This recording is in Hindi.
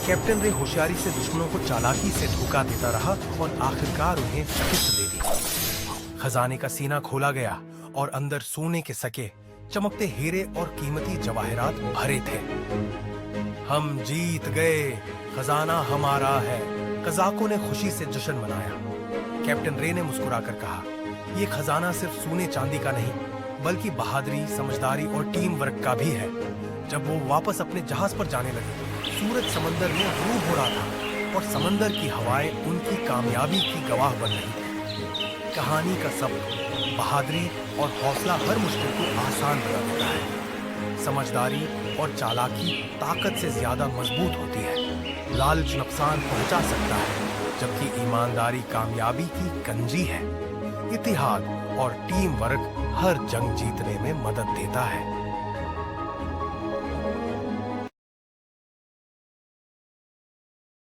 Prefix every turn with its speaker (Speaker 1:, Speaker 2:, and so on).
Speaker 1: कैप्टन रे होशियारी से दुश्मनों को चालाकी से धोखा देता रहा और आखिरकार उन्हें शिकस्त दे दी। खजाने का सीना खोला गया और अंदर सोने के सके, चमकते हीरे और कीमती जवाहरात भरे थे। हम जीत गए, खजाना हमारा है। कज़ाकों ने खुशी से जश्न मनाया। कैप्टन रे ने मुस्कुराकर कहा, ये खजाना सिर्फ सोने चांदी का नहीं, बल्कि बहादुरी, समझदारी और टीम वर्क का भी है। जब वो वापस अपने जहाज पर जाने लगे, सूरज समंदर में डूब हो रहा था और समंदर की हवाएं उनकी कामयाबी की गवाह बन रही थी। कहानी का सबक, बहादुरी और हौसला हर मुश्किल को आसान बना देता है। समझदारी और चालाकी ताकत से ज्यादा मजबूत होती है। लालच नुकसान पहुंचा सकता है, जबकि ईमानदारी कामयाबी की कंजी है। इतिहाद और टीम वर्क हर जंग जीतने में मदद देता है।